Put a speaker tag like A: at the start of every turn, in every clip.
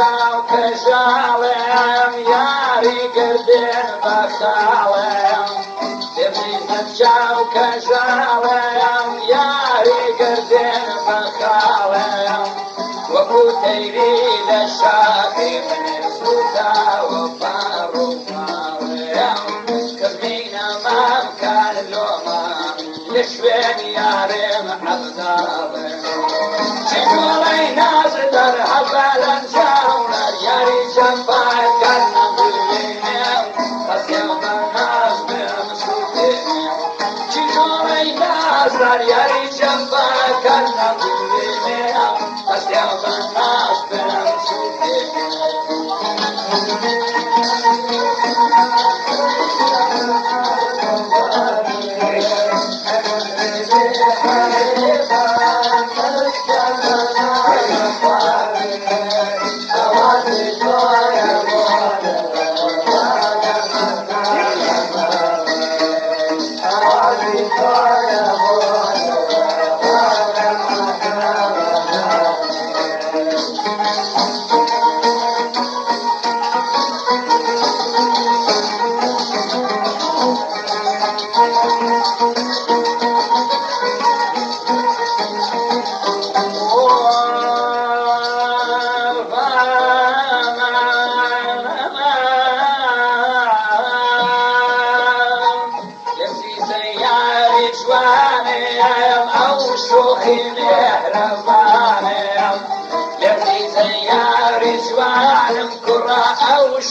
A: چاو کەژاڵێم یاری گردێن بەخاڵێم دەبریزم چاو کەژاڵێم یاری گردێن بەخاڵێم وەکو تەیری لە شاخی من سوتاوە پاڕووماڵێم کەمینە مام کار لۆمام لە شوێن یارێم عەبداڵێم چگۆڵەی ناز دەرهەبەلەن چاونەر یاری چەمپایەکەن نەبوێنێم قەسێم بە ناز بێم سوتێنێم چگۆڵەی نازدار یاری چەمپایەکەن نەبوێنێم قەسێم بە ناز بێم سوتێنێم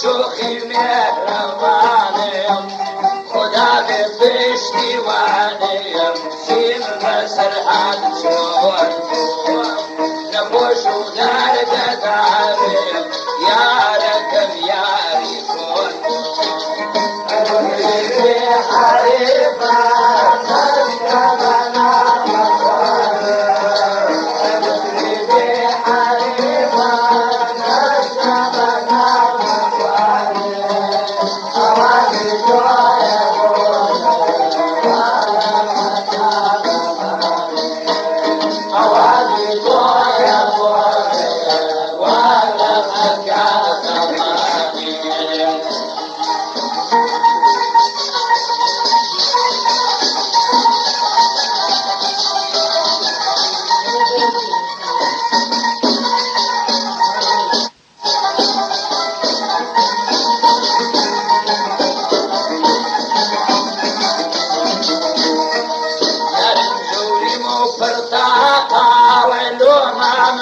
A: شوخی مهربانم خدا به پشتیوانم سیم بسر حد چون نبوش و درد دارم یارکم یاری کن Pertaka, when do mam